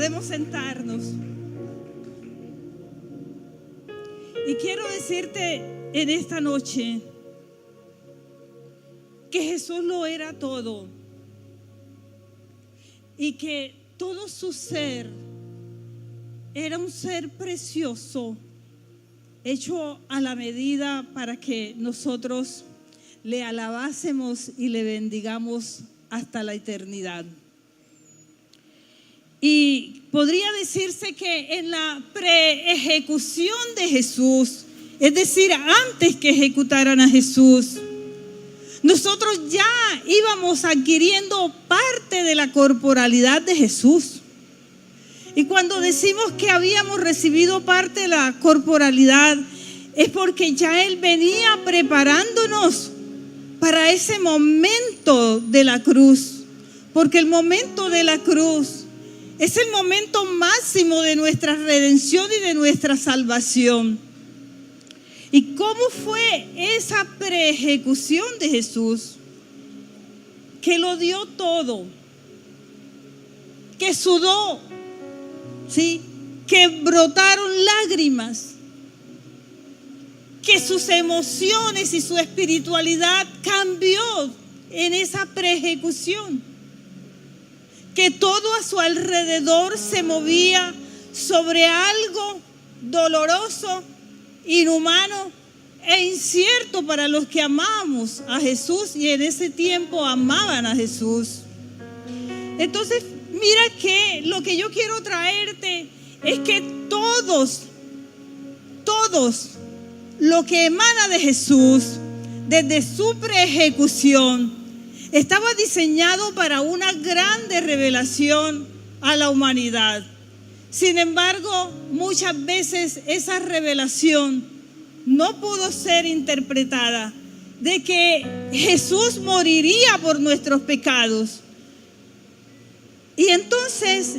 Podemos sentarnos. Y quiero decirte en esta noche que Jesús lo era todo y que todo su ser era un ser precioso, hecho a la medida para que nosotros le alabásemos y le bendigamos hasta la eternidad. Y podría decirse que en la preejecución de Jesús, es decir, antes que ejecutaran a Jesús, nosotros ya íbamos adquiriendo parte de la corporalidad de Jesús. Y cuando decimos que habíamos recibido parte de la corporalidad, es porque ya Él venía preparándonos para ese momento de la cruz. Porque el momento de la cruz es el momento máximo de nuestra redención y de nuestra salvación. ¿Y cómo fue esa preejecución de Jesús? Que lo dio todo, que sudó, ¿sí? Que brotaron lágrimas, que sus emociones y su espiritualidad cambió en esa preejecución, que todo a su alrededor se movía sobre algo doloroso, inhumano e incierto para los que amamos a Jesús y en ese tiempo amaban a Jesús. Entonces, mira que lo que yo quiero traerte es que todos, lo que emana de Jesús, desde su preejecución, estaba diseñado para una grande revelación a la humanidad. Sin embargo, muchas veces esa revelación no pudo ser interpretada, de que Jesús moriría por nuestros pecados. Y entonces,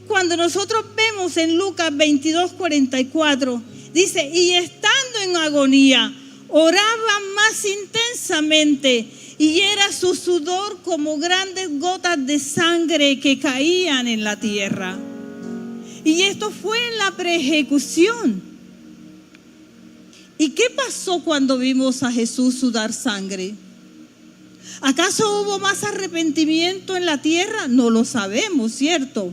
cuando nosotros vemos en Lucas 22:44, dice, y estando en agonía, oraba más intensamente, y era su sudor como grandes gotas de sangre que caían en la tierra. Y esto fue en la preejecución. ¿Y qué pasó cuando vimos a Jesús sudar sangre? ¿Acaso hubo más arrepentimiento en la tierra? No lo sabemos, ¿cierto?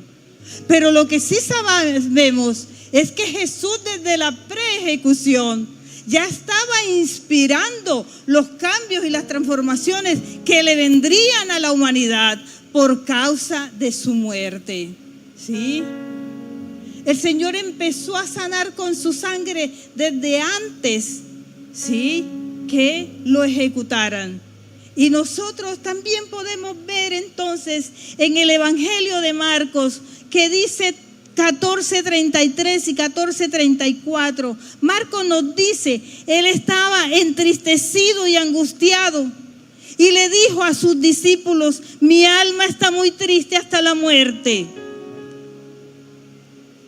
Pero lo que sí sabemos es que Jesús desde la preejecución ya estaba inspirando los cambios y las transformaciones que le vendrían a la humanidad por causa de su muerte. ¿Sí? El Señor empezó a sanar con su sangre desde antes, ¿sí?, que lo ejecutaran. Y nosotros también podemos ver entonces en el Evangelio de Marcos que dice 14:33 y 14:34, Marcos nos dice, Él estaba entristecido y angustiado y le dijo a sus discípulos, mi alma está muy triste hasta la muerte.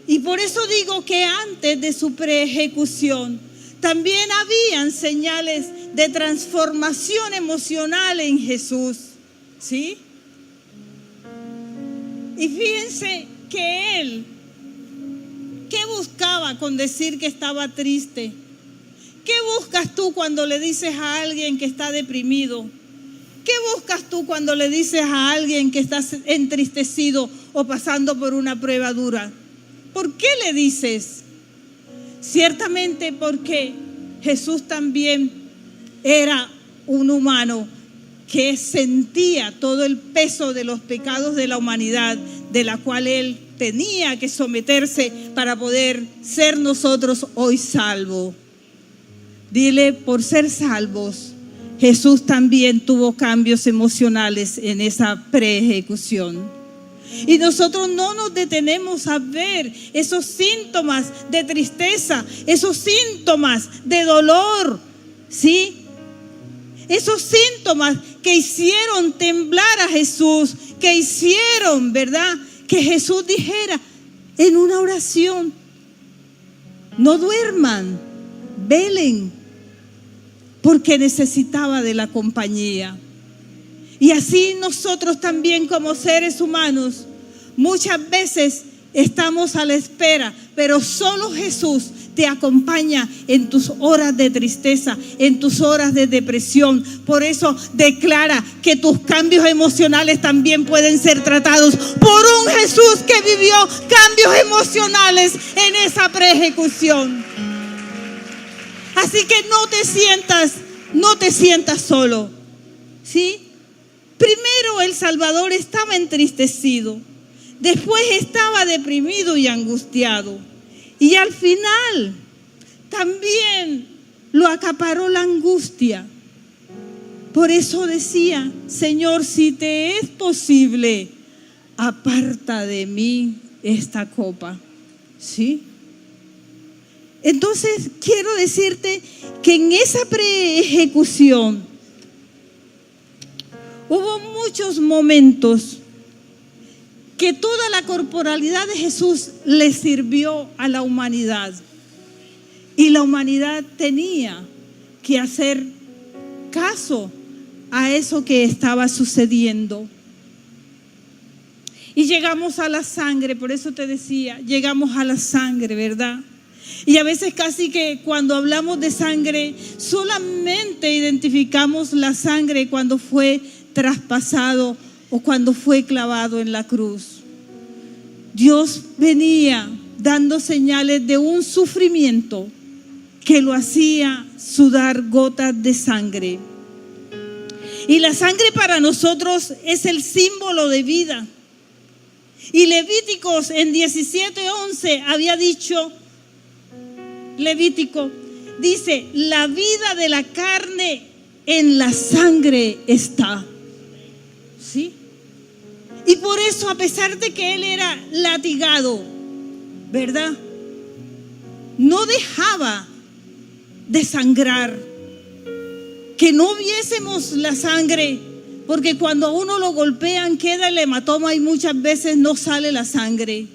Y por eso digo que antes de su preejecución también habían señales de transformación emocional en Jesús, ¿sí? Y fíjense que Él, ¿qué buscaba con decir que estaba triste? ¿Qué buscas tú cuando le dices a alguien que está deprimido? ¿Qué buscas tú cuando le dices a alguien que está entristecido o pasando por una prueba dura? ¿Por qué le dices? Ciertamente porque Jesús también era un humano que sentía todo el peso de los pecados de la humanidad, de la cual Él tenía que someterse para poder ser nosotros hoy salvos. Dile, por ser salvos, Jesús también tuvo cambios emocionales en esa preejecución. Y nosotros no nos detenemos a ver esos síntomas de tristeza, esos síntomas de dolor, ¿sí? Esos síntomas que hicieron temblar a Jesús, que hicieron, ¿verdad?, que Jesús dijera en una oración, no duerman, velen, porque necesitaba de la compañía. Y así nosotros también como seres humanos muchas veces estamos a la espera, pero solo Jesús te acompaña en tus horas de tristeza, en tus horas de depresión. Por eso declara que tus cambios emocionales también pueden ser tratados por un Jesús que vivió cambios emocionales en esa preejecución. Así que no te sientas solo, ¿sí? Primero el Salvador estaba entristecido, después estaba deprimido y angustiado, y al final también lo acaparó la angustia. Por eso decía: Señor, si te es posible, aparta de mí esta copa. ¿Sí? Entonces quiero decirte que en esa preejecución hubo muchos momentos que toda la corporalidad de Jesús le sirvió a la humanidad. Y la humanidad tenía que hacer caso a eso que estaba sucediendo. Y llegamos a la sangre, por eso te decía, llegamos a la sangre, ¿verdad? Y a veces casi que cuando hablamos de sangre, solamente identificamos la sangre cuando fue traspasado o cuando fue clavado en la cruz. Dios venía dando señales de un sufrimiento que lo hacía sudar gotas de sangre. Y la sangre para nosotros es el símbolo de vida. Y Levíticos en 17:11 había dicho, Levítico dice: la vida de la carne en la sangre está. ¿Sí? Y por eso, a pesar de que él era latigado, ¿verdad?, no dejaba de sangrar. Que no viésemos la sangre, porque cuando a uno lo golpean queda el hematoma y muchas veces no sale la sangre.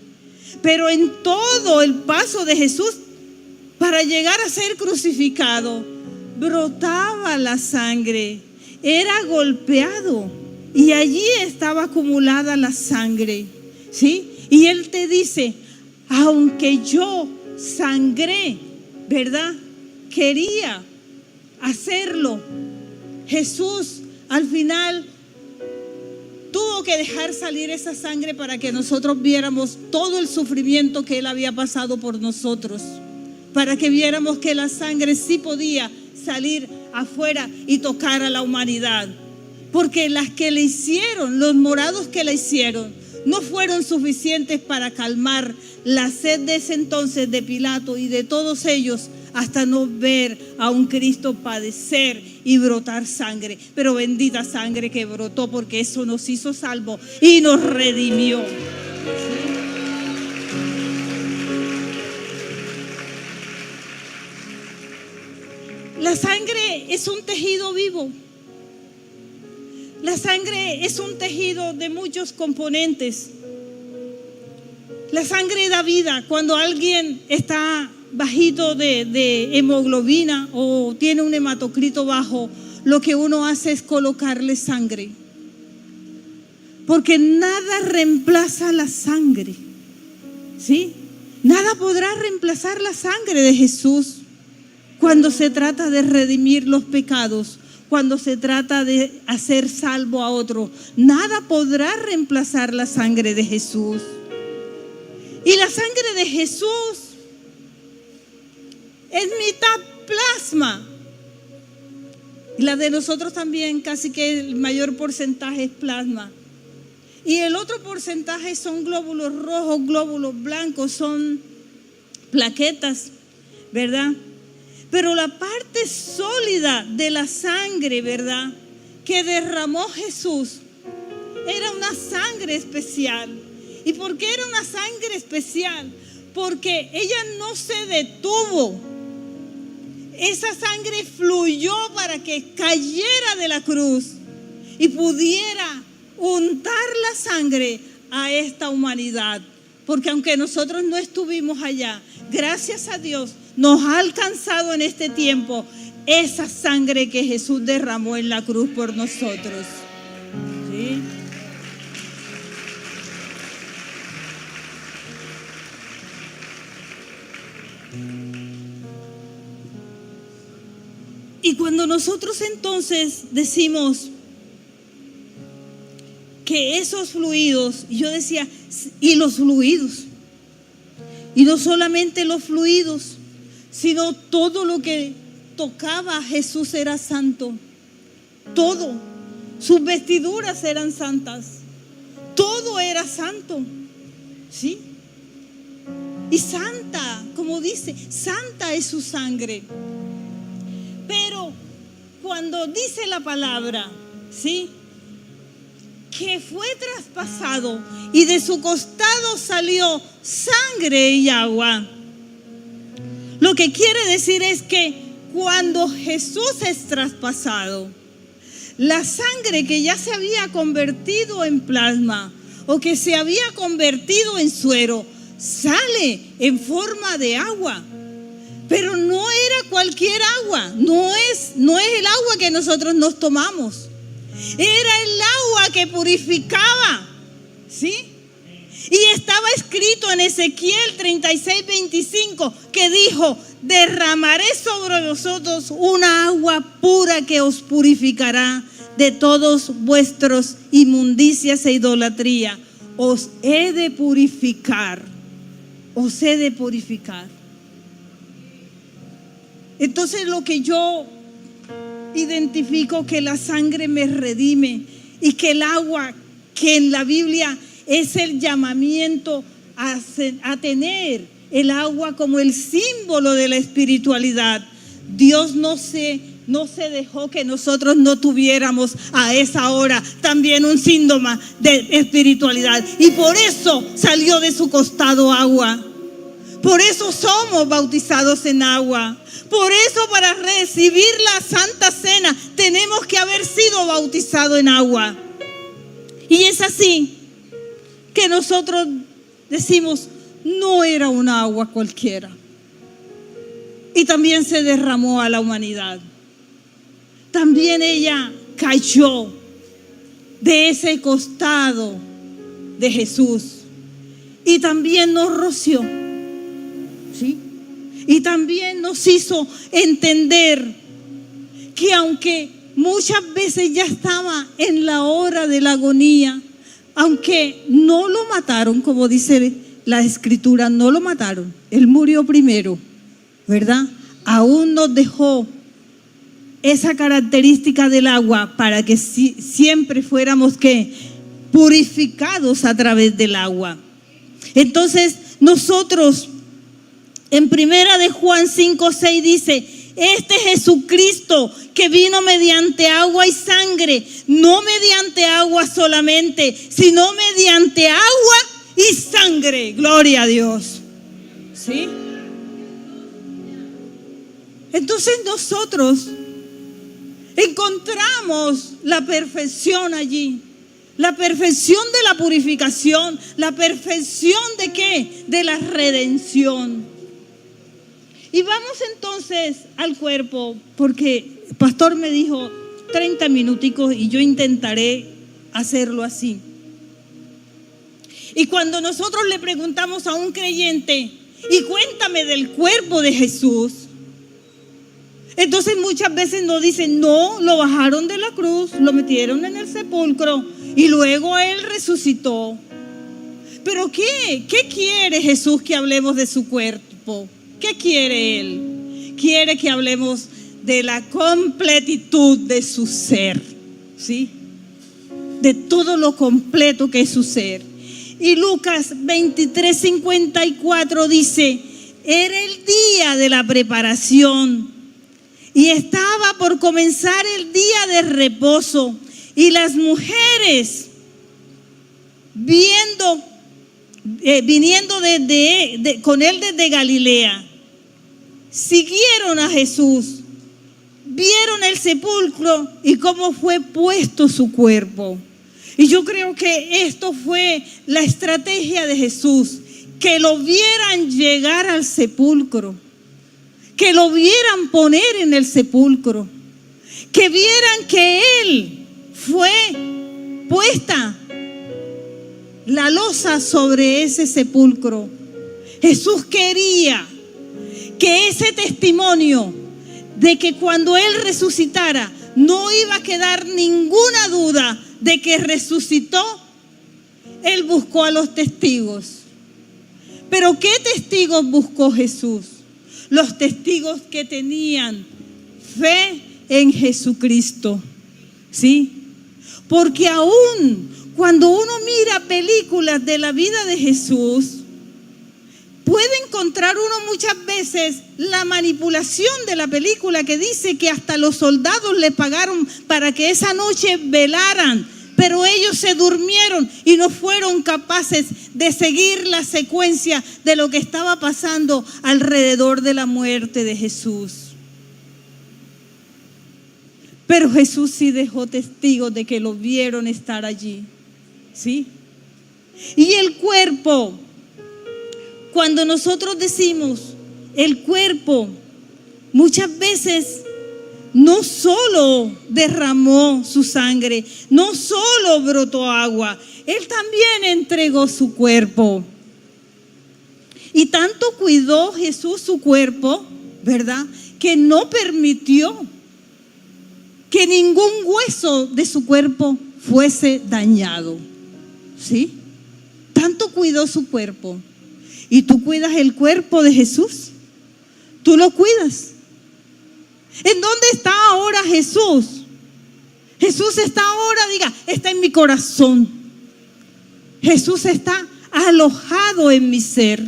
Pero en todo el paso de Jesús para llegar a ser crucificado, brotaba la sangre, era golpeado y allí estaba acumulada la sangre, ¿sí? Y él te dice: aunque yo sangré, ¿verdad?, quería hacerlo. Jesús al final tuvo que dejar salir esa sangre para que nosotros viéramos todo el sufrimiento que él había pasado por nosotros, para que viéramos que la sangre sí podía salir afuera y tocar a la humanidad. Porque las que le hicieron, los morados que le hicieron, no fueron suficientes para calmar la sed de ese entonces de Pilato y de todos ellos, hasta no ver a un Cristo padecer y brotar sangre. Pero bendita sangre que brotó, porque eso nos hizo salvos y nos redimió. La sangre es un tejido vivo. La sangre es un tejido de muchos componentes. La sangre da vida. Cuando alguien está bajito de hemoglobina o tiene un hematocrito bajo, lo que uno hace es colocarle sangre. Porque nada reemplaza la sangre, ¿sí? Nada podrá reemplazar la sangre de Jesús cuando se trata de redimir los pecados, cuando se trata de hacer salvo a otro. Nada podrá reemplazar la sangre de Jesús. Y la sangre de Jesús es mitad plasma. Y la de nosotros también, casi que el mayor porcentaje es plasma. Y el otro porcentaje son glóbulos rojos, glóbulos blancos, son plaquetas, ¿verdad? Pero la parte sólida de la sangre, ¿verdad?, que derramó Jesús, era una sangre especial. ¿Y por qué era una sangre especial? Porque ella no se detuvo. Esa sangre fluyó para que cayera de la cruz y pudiera untar la sangre a esta humanidad. Porque aunque nosotros no estuvimos allá, gracias a Dios nos ha alcanzado en este tiempo esa sangre que Jesús derramó en la cruz por nosotros. ¿Sí? Y cuando nosotros entonces decimos que esos fluidos, yo decía, y los fluidos, y no solamente los fluidos, sino todo lo que tocaba a Jesús era santo. Todo. Sus vestiduras eran santas. Todo era santo. ¿Sí? Y santa, como dice, santa es su sangre. Pero cuando dice la palabra, ¿sí?, que fue traspasado y de su costado salió sangre y agua, lo que quiere decir es que cuando Jesús es traspasado, la sangre que ya se había convertido en plasma o que se había convertido en suero sale en forma de agua. Pero no era cualquier agua, no es el agua que nosotros nos tomamos. Era el agua que purificaba, ¿sí? Y estaba escrito en Ezequiel 36:25 que dijo: derramaré sobre vosotros una agua pura que os purificará de todos vuestros inmundicias e idolatría. Os he de purificar, os he de purificar. Entonces lo que yo identifico, que la sangre me redime y que el agua, que en la Biblia es el llamamiento a tener el agua como el símbolo de la espiritualidad. Dios no se dejó que nosotros no tuviéramos a esa hora también un síntoma de espiritualidad, y por eso salió de su costado agua. Por eso somos bautizados en agua. Por eso para recibir la Santa Cena tenemos que haber sido bautizados en agua. Y es así que nosotros decimos, no era una agua cualquiera. Y también se derramó a la humanidad. También ella cayó de ese costado de Jesús. Y también nos roció. ¿Sí? Y también nos hizo entender que aunque muchas veces ya estaba en la hora de la agonía, aunque no lo mataron, como dice la Escritura, no lo mataron, Él murió primero, ¿verdad? Aún nos dejó esa característica del agua para que siempre fuéramos purificados a través del agua. Entonces nosotros, en primera de Juan 5:6 dice: este Jesucristo que vino mediante agua y sangre, no mediante agua solamente, sino mediante agua y sangre. Gloria a Dios. ¿Sí? Entonces nosotros encontramos la perfección allí. La perfección de la purificación. La perfección ¿de qué? De la redención. Y vamos entonces al cuerpo, porque el pastor me dijo 30 minuticos y yo intentaré hacerlo así. Y cuando nosotros le preguntamos a un creyente, y cuéntame del cuerpo de Jesús, entonces muchas veces nos dicen, no, lo bajaron de la cruz, lo metieron en el sepulcro y luego Él resucitó. ¿Pero qué quiere Jesús que hablemos de su cuerpo? ¿Qué quiere Él? Quiere que hablemos de la completitud de su ser, ¿sí? De todo lo completo que es su ser. Y Lucas 23:54 dice: era el día de la preparación y estaba por comenzar el día de reposo, y las mujeres viniendo con él desde Galilea, siguieron a Jesús, vieron el sepulcro y cómo fue puesto su cuerpo. Y yo creo que esto fue la estrategia de Jesús, que lo vieran llegar al sepulcro, que lo vieran poner en el sepulcro, que vieran que Él fue puesta la losa sobre ese sepulcro. Jesús quería que ese testimonio de que cuando Él resucitara, no iba a quedar ninguna duda de que resucitó, Él buscó a los testigos. Pero ¿qué testigos buscó Jesús? Los testigos que tenían fe en Jesucristo. ¿Sí? Porque aún cuando uno mira películas de la vida de Jesús, puede encontrar uno muchas veces la manipulación de la película que dice que hasta los soldados le pagaron para que esa noche velaran, pero ellos se durmieron y no fueron capaces de seguir la secuencia de lo que estaba pasando alrededor de la muerte de Jesús. Pero Jesús sí dejó testigos de que lo vieron estar allí, ¿sí? Y el cuerpo, cuando nosotros decimos el cuerpo, muchas veces no solo derramó su sangre, no solo brotó agua, Él también entregó su cuerpo. Y tanto cuidó Jesús su cuerpo, ¿verdad?, que no permitió que ningún hueso de su cuerpo fuese dañado. ¿Sí? Tanto cuidó su cuerpo. ¿Y tú cuidas el cuerpo de Jesús? ¿Tú lo cuidas? ¿En dónde está ahora Jesús? Jesús está ahora, diga, está en mi corazón. Jesús está alojado en mi ser.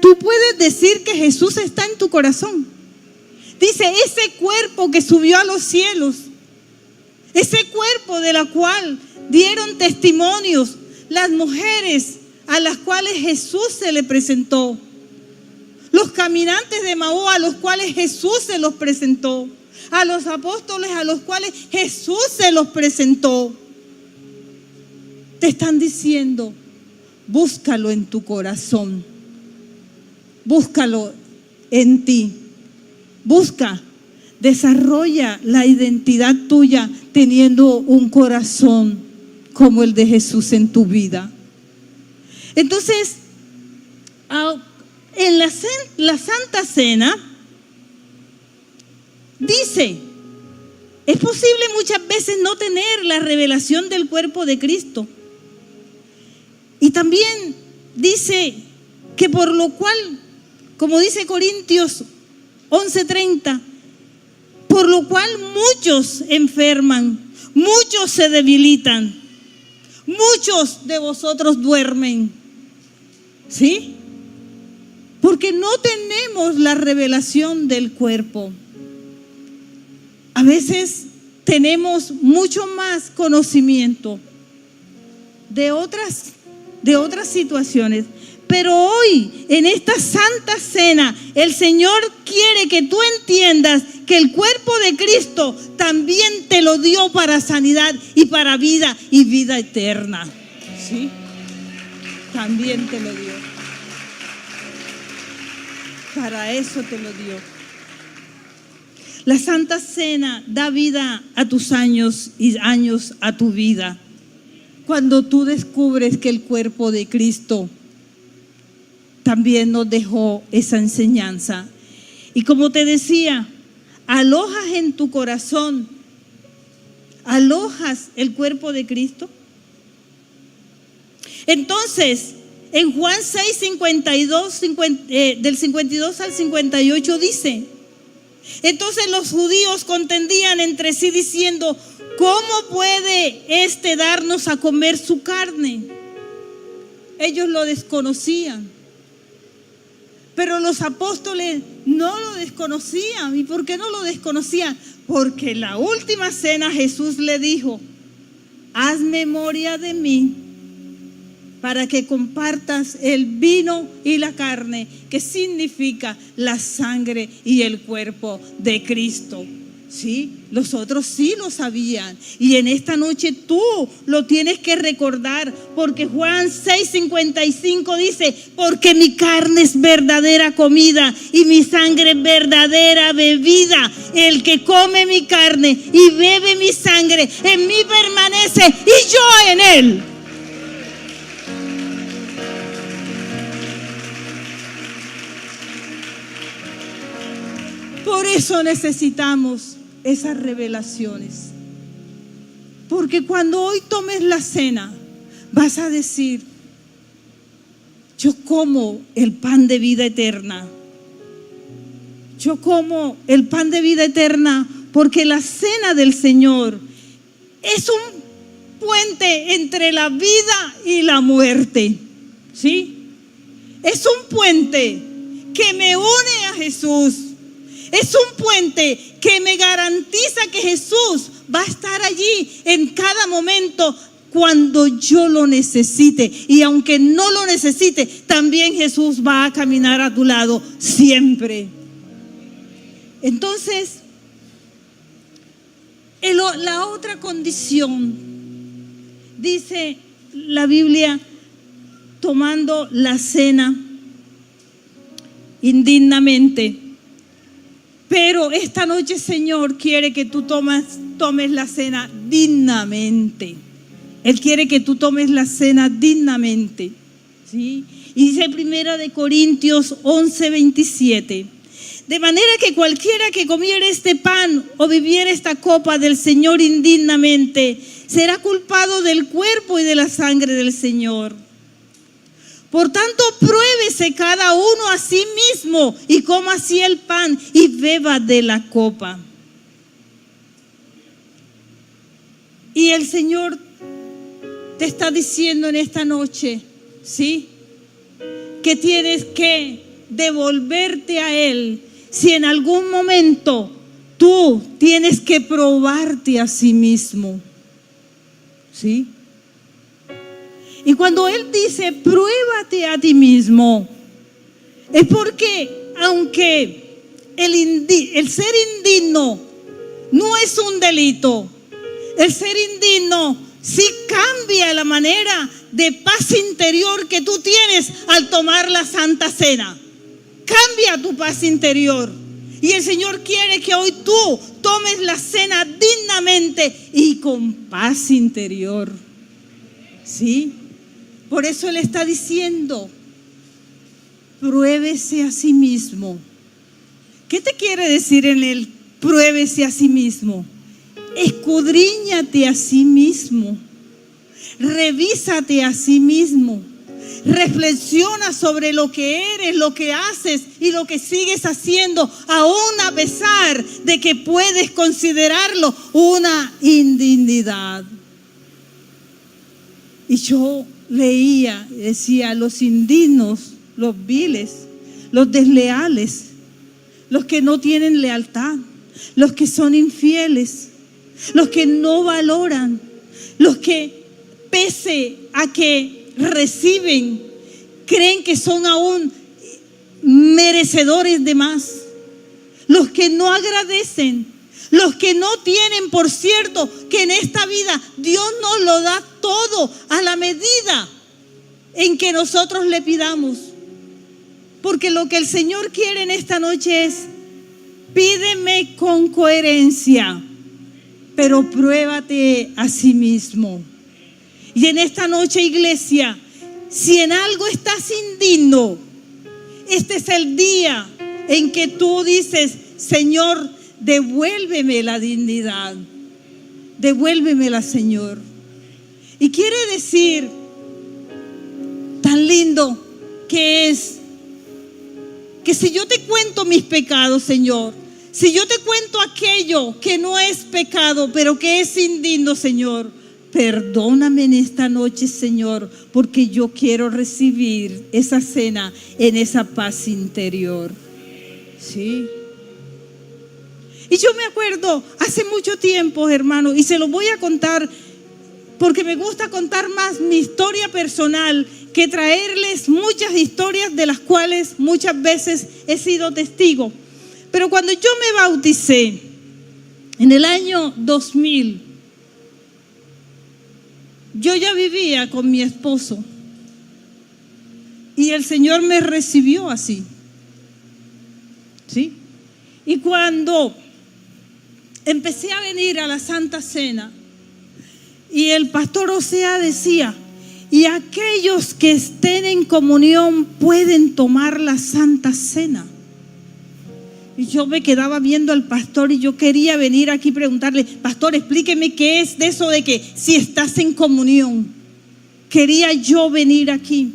Tú puedes decir que Jesús está en tu corazón. Dice, ese cuerpo que subió a los cielos, ese cuerpo de la cual dieron testimonios las mujeres a las cuales Jesús se le presentó, los caminantes de Emaús a los cuales Jesús se los presentó, a los apóstoles a los cuales Jesús se los presentó, te están diciendo, búscalo en tu corazón, búscalo en ti. Busca, desarrolla la identidad tuya teniendo un corazón como el de Jesús en tu vida. Entonces, en la Santa Cena dice, es posible muchas veces no tener la revelación del cuerpo de Cristo. Y también dice que por lo cual, como dice Corintios 11:30, por lo cual muchos enferman, muchos se debilitan, muchos de vosotros duermen. ¿Sí? Porque no tenemos la revelación del cuerpo. A veces tenemos mucho más conocimiento de otras situaciones. Pero hoy, en esta Santa Cena, el Señor quiere que tú entiendas que el cuerpo de Cristo también te lo dio para sanidad y para vida y vida eterna. ¿Sí? También te lo dio. Para eso te lo dio. La Santa Cena da vida a tus años y años a tu vida. Cuando tú descubres que el cuerpo de Cristo también nos dejó esa enseñanza. Y como te decía, alojas en tu corazón, alojas el cuerpo de Cristo. Entonces, en Juan 6, del 52 al 58 dice, entonces los judíos contendían entre sí diciendo, ¿cómo puede éste darnos a comer su carne? Ellos lo desconocían. Pero los apóstoles no lo desconocían. ¿Y por qué no lo desconocían? Porque en la última cena Jesús le dijo, haz memoria de mí para que compartas el vino y la carne, que significa la sangre y el cuerpo de Cristo. ¿Sí? Los otros sí lo sabían. Y en esta noche tú lo tienes que recordar, porque Juan 6:55 dice, porque mi carne es verdadera comida y mi sangre es verdadera bebida. El que come mi carne y bebe mi sangre, en mí permanece y yo en él. Por eso necesitamos, esas revelaciones. Porque cuando hoy tomes la cena, vas a decir: yo como el pan de vida eterna. Yo como el pan de vida eterna porque la cena del Señor es un puente entre la vida y la muerte. ¿Sí? Es un puente que me une a Jesús. Es un puente que me garantiza que Jesús va a estar allí en cada momento cuando yo lo necesite. Y aunque no lo necesite, también Jesús va a caminar a tu lado siempre. Entonces, la otra condición, dice la Biblia, tomando la cena indignamente. Pero esta noche, Señor, quiere que tú tomes la cena dignamente. Él quiere que tú tomes la cena dignamente. ¿Sí? Y dice 1 Corintios 11:27. De manera que cualquiera que comiera este pan o bebiera esta copa del Señor indignamente, será culpado del cuerpo y de la sangre del Señor. Por tanto, pruébese cada uno a sí mismo y coma así el pan y beba de la copa. Y el Señor te está diciendo en esta noche, ¿sí?, que tienes que devolverte a Él. Si en algún momento tú tienes que probarte a sí mismo, ¿sí? Y cuando Él dice pruébate a ti mismo, es porque aunque el ser indigno no es un delito, el ser indigno sí cambia la manera de paz interior que tú tienes al tomar la Santa Cena. Cambia tu paz interior. Y el Señor quiere que hoy tú tomes la cena dignamente y con paz interior. ¿Sí? Por eso Él está diciendo, pruébese a sí mismo. ¿Qué te quiere decir en el pruébese a sí mismo? Escudriñate a sí mismo. Revísate a sí mismo. Reflexiona sobre lo que eres, lo que haces y lo que sigues haciendo, aún a pesar de que puedes considerarlo una indignidad. Y yo leía, decía, los indignos, los viles, los desleales, los que no tienen lealtad, los que son infieles, los que no valoran, los que pese a que reciben, creen que son aún merecedores de más, los que no agradecen, los que no tienen por cierto que en esta vida Dios nos lo da todo a la medida en que nosotros le pidamos. Porque lo que el Señor quiere en esta noche es: pídeme con coherencia, pero pruébate a sí mismo. Y en esta noche, iglesia, si en algo estás indigno, este es el día en que tú dices: Señor, devuélveme la dignidad, devuélvemela, Señor. Y quiere decir, tan lindo que es, que si yo te cuento mis pecados, Señor, si yo te cuento aquello que no es pecado, pero que es indigno, Señor, perdóname en esta noche, Señor, porque yo quiero recibir esa cena en esa paz interior. Sí. Y yo me acuerdo hace mucho tiempo, hermano, y se lo voy a contar porque me gusta contar más mi historia personal que traerles muchas historias de las cuales muchas veces he sido testigo. Pero cuando yo me bauticé en el año 2000, yo ya vivía con mi esposo y el Señor me recibió así, ¿sí? Y cuando empecé a venir a la Santa Cena y el pastor Osea decía: y aquellos que estén en comunión pueden tomar la Santa Cena. Y yo me quedaba viendo al pastor y yo quería venir aquí y preguntarle: pastor, explíqueme qué es de eso de que si estás en comunión. Quería yo venir aquí.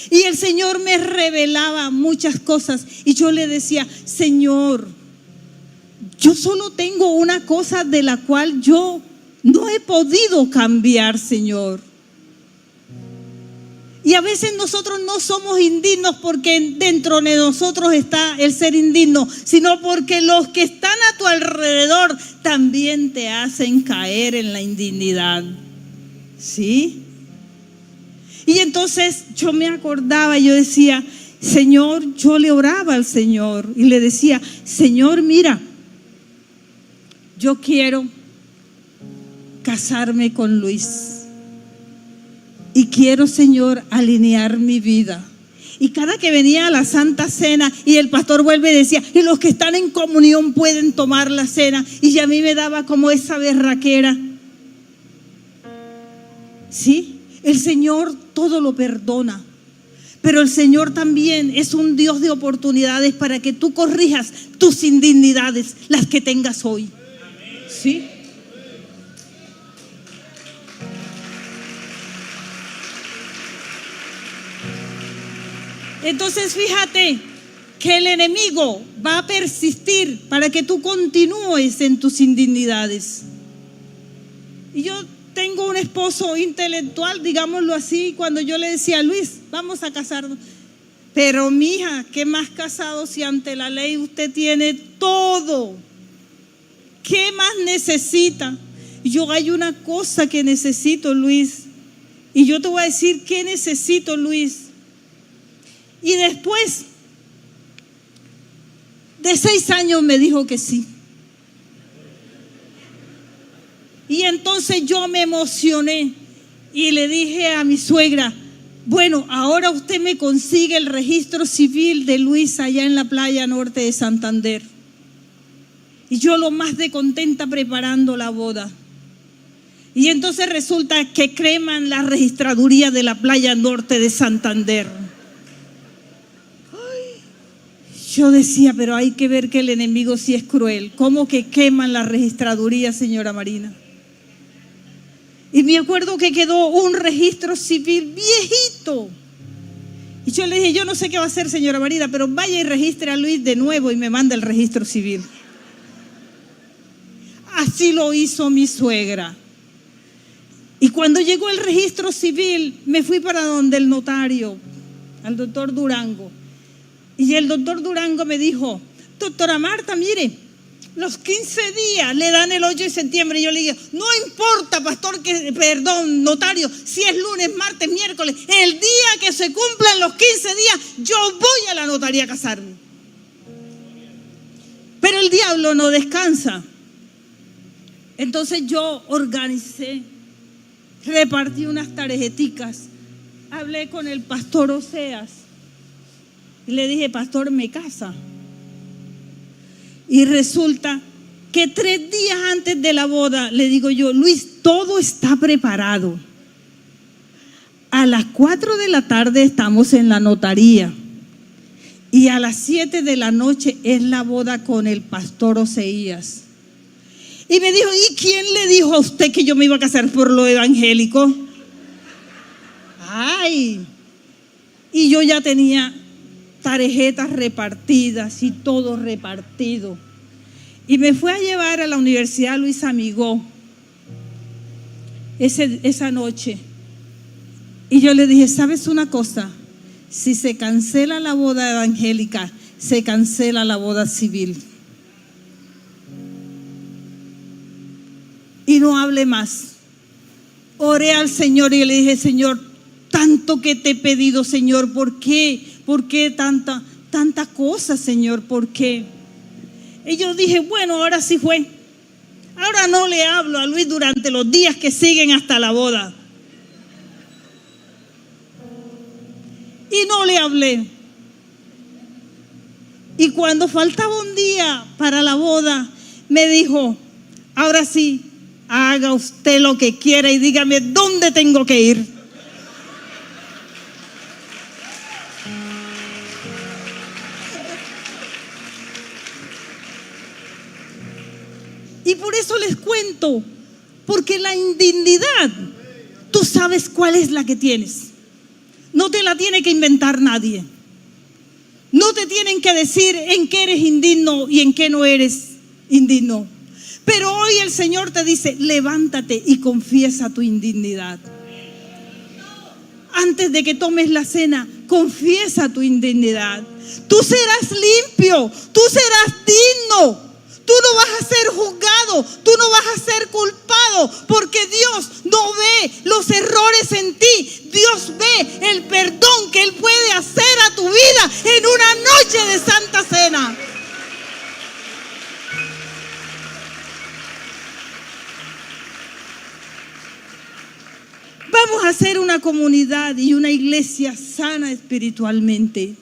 Y el Señor me revelaba muchas cosas. Y yo le decía: Señor, yo solo tengo una cosa de la cual yo no he podido cambiar, Señor. Y a veces nosotros no somos indignos porque dentro de nosotros está el ser indigno, sino porque los que están a tu alrededor también te hacen caer en la indignidad. ¿Sí? Y entonces yo me acordaba, yo decía: Señor, yo le oraba al Señor y le decía: Señor, mira, yo quiero casarme con Luis. Y quiero, Señor, alinear mi vida. Y cada que venía a la Santa Cena y el pastor vuelve y decía: y los que están en comunión pueden tomar la cena. Y a mí me daba como esa berraquera. ¿Sí? El Señor todo lo perdona. Pero el Señor también es un Dios de oportunidades para que tú corrijas tus indignidades, las que tengas hoy. ¿Sí? Entonces fíjate que el enemigo va a persistir para que tú continúes en tus indignidades. Y yo tengo un esposo intelectual, digámoslo así, cuando yo le decía: Luis, vamos a casarnos. Pero mija, ¿qué más casado si ante la ley usted tiene todo? ¿Qué más necesita? Y yo: hay una cosa que necesito, Luis. Y yo te voy a decir qué necesito, Luis. Y después de 6 años me dijo que sí. Y entonces yo me emocioné y le dije a mi suegra: bueno, ahora usted me consigue el registro civil de Luis allá en la playa norte de Santander. Y yo lo más de contenta preparando la boda. Y entonces resulta que creman la registraduría de la playa norte de Santander. Yo decía: pero hay que ver que el enemigo sí es cruel. ¿Cómo que queman la registraduría, señora Marina? Y me acuerdo que quedó un registro civil viejito. Y yo le dije: yo no sé qué va a hacer, señora Marina, pero vaya y registre a Luis de nuevo y me manda el registro civil. Así lo hizo mi suegra. Y cuando llegó el registro civil, me fui para donde el notario, al doctor Durango. Y el doctor Durango me dijo: doctora Marta, mire, los 15 días le dan el 8 de septiembre. Y yo le dije: no importa, notario, si es lunes, martes, miércoles, el día que se cumplan los 15 días, yo voy a la notaría a casarme. Pero el diablo no descansa. Entonces yo organicé, repartí unas tarjeticas, hablé con el pastor Oseas. Y le dije: pastor, ¿me casa? Y resulta que 3 días antes de la boda le digo yo: Luis, todo está preparado. A las 4 de la tarde estamos en la notaría. Y a las 7 de la noche es la boda con el pastor Oseas. Y me dijo: ¿y quién le dijo a usted que yo me iba a casar por lo evangélico? Ay. Y yo ya tenía tarjetas repartidas y todo repartido. Y me fue a llevar a la Universidad Luis Amigó esa noche. Y yo le dije: ¿sabes una cosa? Si se cancela la boda evangélica, se cancela la boda civil. Y no hablé más. Oré al Señor y le dije: Señor, tanto que te he pedido, Señor, ¿por qué? ¿Por qué tanta cosa, Señor? ¿Por qué? Y yo dije: bueno, ahora sí fue. Ahora no le hablo a Luis durante los días que siguen hasta la boda. Y no le hablé. Y cuando faltaba un día para la boda, me dijo: ahora sí, haga usted lo que quiera y dígame dónde tengo que ir. Y por eso les cuento, porque la indignidad, tú sabes cuál es la que tienes. No te la tiene que inventar nadie. No te tienen que decir en qué eres indigno y en qué no eres indigno. Pero hoy el Señor te dice, levántate y confiesa tu indignidad. Antes de que tomes la cena, confiesa tu indignidad. Tú serás limpio, tú serás digno. Tú no vas a ser juzgado, tú no vas a ser culpado, porque Dios no ve los errores en ti. Dios ve el perdón que Él puede hacer a tu vida en una noche de Santa Cena. Vamos a ser una comunidad y una iglesia sana espiritualmente.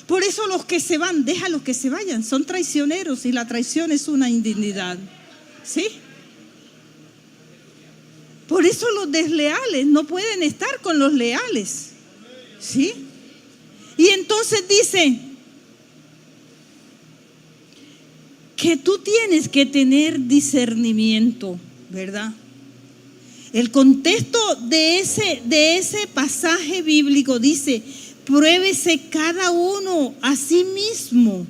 Por eso los que se van, déjalos que se vayan, son traicioneros y la traición es una indignidad. ¿Sí? Por eso los desleales no pueden estar con los leales. ¿Sí? Y entonces dice que tú tienes que tener discernimiento, ¿verdad? El contexto de ese pasaje bíblico dice: pruébese cada uno a sí mismo.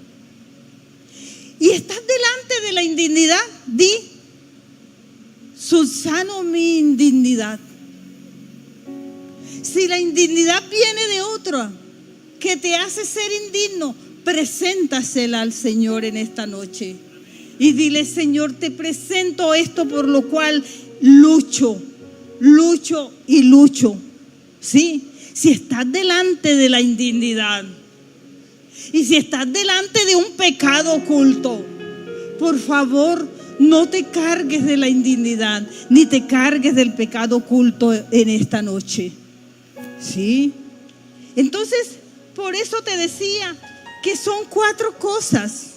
Y estás delante de la indignidad, di: subsano mi indignidad. Si la indignidad viene de otro que te hace ser indigno, preséntasela al Señor en esta noche. Y dile: Señor, te presento esto por lo cual lucho y lucho. ¿Sí? Si estás delante de la indignidad y si estás delante de un pecado oculto, por favor, no te cargues de la indignidad ni te cargues del pecado oculto en esta noche. ¿Sí? Entonces, por eso te decía que son 4 cosas.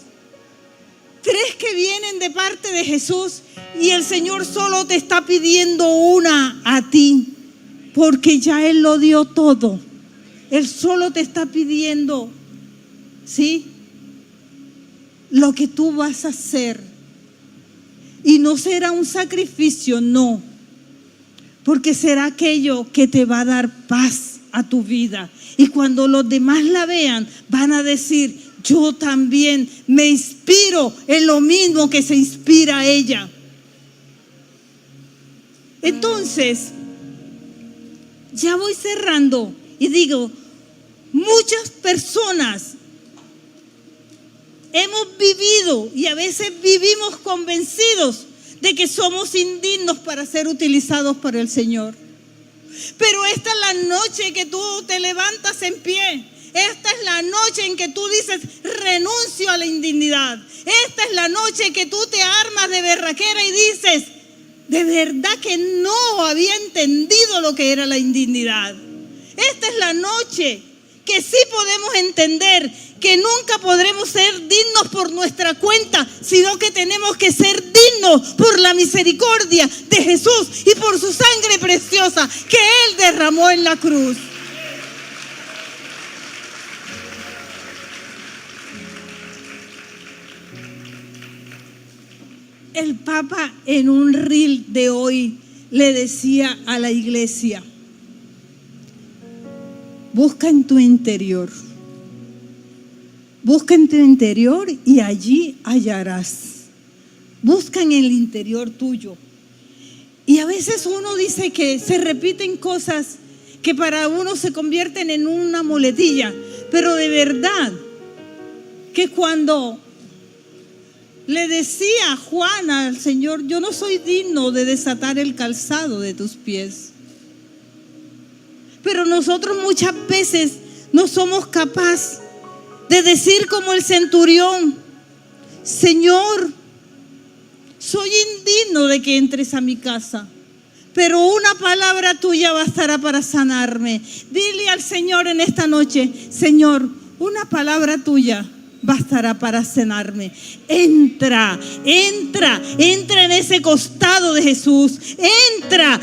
3 que vienen de parte de Jesús y el Señor solo te está pidiendo una a ti, porque ya Él lo dio todo. Él solo te está pidiendo, ¿sí?, lo que tú vas a hacer. Y no será un sacrificio, no, porque será aquello que te va a dar paz a tu vida. Y cuando los demás la vean, van a decir: yo también me inspiro en lo mismo que se inspira ella. Entonces, ya voy cerrando y digo, muchas personas hemos vivido y a veces vivimos convencidos de que somos indignos para ser utilizados por el Señor. Pero esta es la noche que tú te levantas en pie. Esta es la noche en que tú dices: renuncio a la indignidad. Esta es la noche que tú te armas de berraquera y dices: de verdad que no había entendido lo que era la indignidad. Esta es la noche que sí podemos entender que nunca podremos ser dignos por nuestra cuenta, sino que tenemos que ser dignos por la misericordia de Jesús y por su sangre preciosa que Él derramó en la cruz. El Papa en un reel de hoy le decía a la iglesia: busca en tu interior. Busca en tu interior y allí hallarás. Busca en el interior tuyo. Y a veces uno dice que se repiten cosas que para uno se convierten en una muletilla. Pero de verdad que cuando le decía Juan al Señor: yo no soy digno de desatar el calzado de tus pies. Pero nosotros muchas veces no somos capaces de decir como el centurión: Señor, soy indigno de que entres a mi casa, pero una palabra tuya bastará para sanarme. Dile al Señor en esta noche: Señor, una palabra tuya bastará para sanarme. Entra en ese costado de Jesús. Entra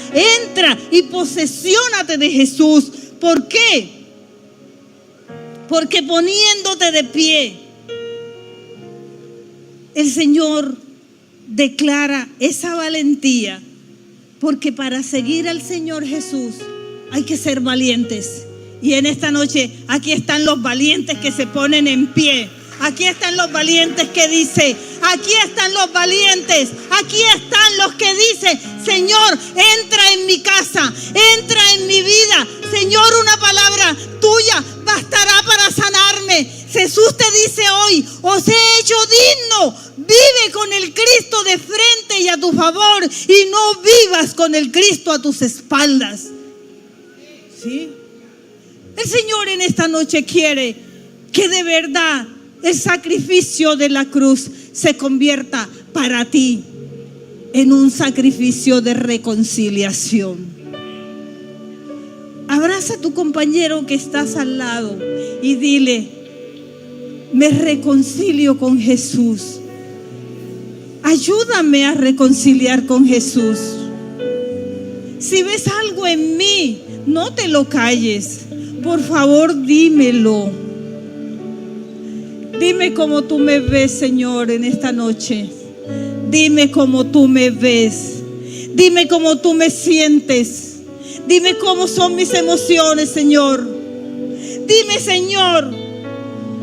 y posesiónate de Jesús. ¿Por qué? Porque poniéndote de pie, el Señor declara esa valentía, porque para seguir al Señor Jesús hay que ser valientes. Y en esta noche aquí están los valientes que se ponen en pie. Aquí están los valientes que dicen, aquí están los valientes, aquí están los que dicen: Señor, entra en mi casa, entra en mi vida. Señor, una palabra tuya bastará para sanarme. Jesús te dice hoy: os he hecho digno. Vive con el Cristo de frente y a tu favor, y no vivas con el Cristo a tus espaldas. ¿Sí? El Señor en esta noche quiere que de verdad el sacrificio de la cruz se convierta para ti en un sacrificio de reconciliación. Abraza a tu compañero que estás al lado y dile: me reconcilio con Jesús. Ayúdame a reconciliar con Jesús. Si ves algo en mí, no te lo calles. Por favor, dímelo. Dime cómo tú me ves, Señor, en esta noche. Dime cómo tú me ves. Dime cómo tú me sientes. Dime cómo son mis emociones, Señor. Dime, Señor,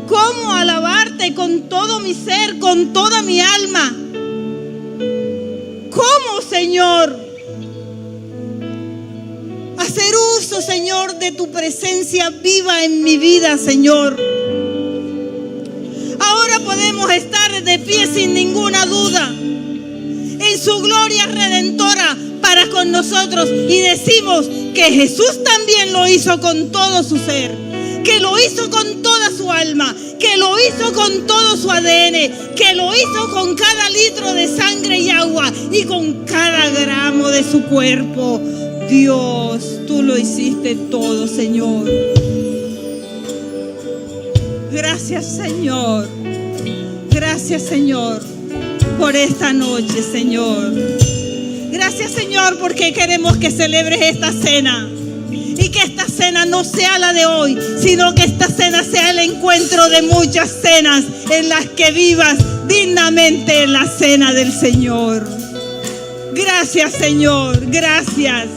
cómo alabarte con todo mi ser, con toda mi alma. ¿Cómo, Señor, hacer uso, Señor, de tu presencia viva en mi vida, Señor? Ahora podemos estar de pie sin ninguna duda en su gloria redentora para con nosotros, y decimos que Jesús también lo hizo con todo su ser, que lo hizo con toda su alma, que lo hizo con todo su ADN, que lo hizo con cada litro de sangre y agua y con cada gramo de su cuerpo. Dios, tú lo hiciste todo, Señor. Gracias, Señor. Gracias, Señor, por esta noche, Señor. Gracias, Señor, porque queremos que celebres esta cena. Y que esta cena no sea la de hoy, sino que esta cena sea el encuentro de muchas cenas en las que vivas dignamente la cena del Señor. Gracias, Señor, gracias.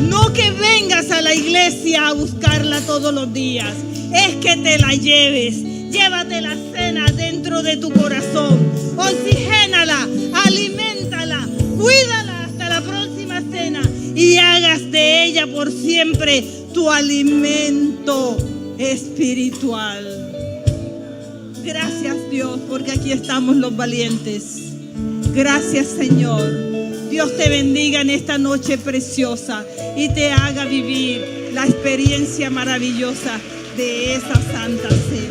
No que vengas a la iglesia a buscarla todos los días, es que te la lleves. Llévate la cena dentro de tu corazón, oxigénala, aliméntala, cuídala hasta la próxima cena y hagas de ella por siempre tu alimento espiritual. Gracias, Dios, porque aquí estamos los valientes. Gracias, Señor. Dios te bendiga en esta noche preciosa y te haga vivir la experiencia maravillosa de esa Santa Cena.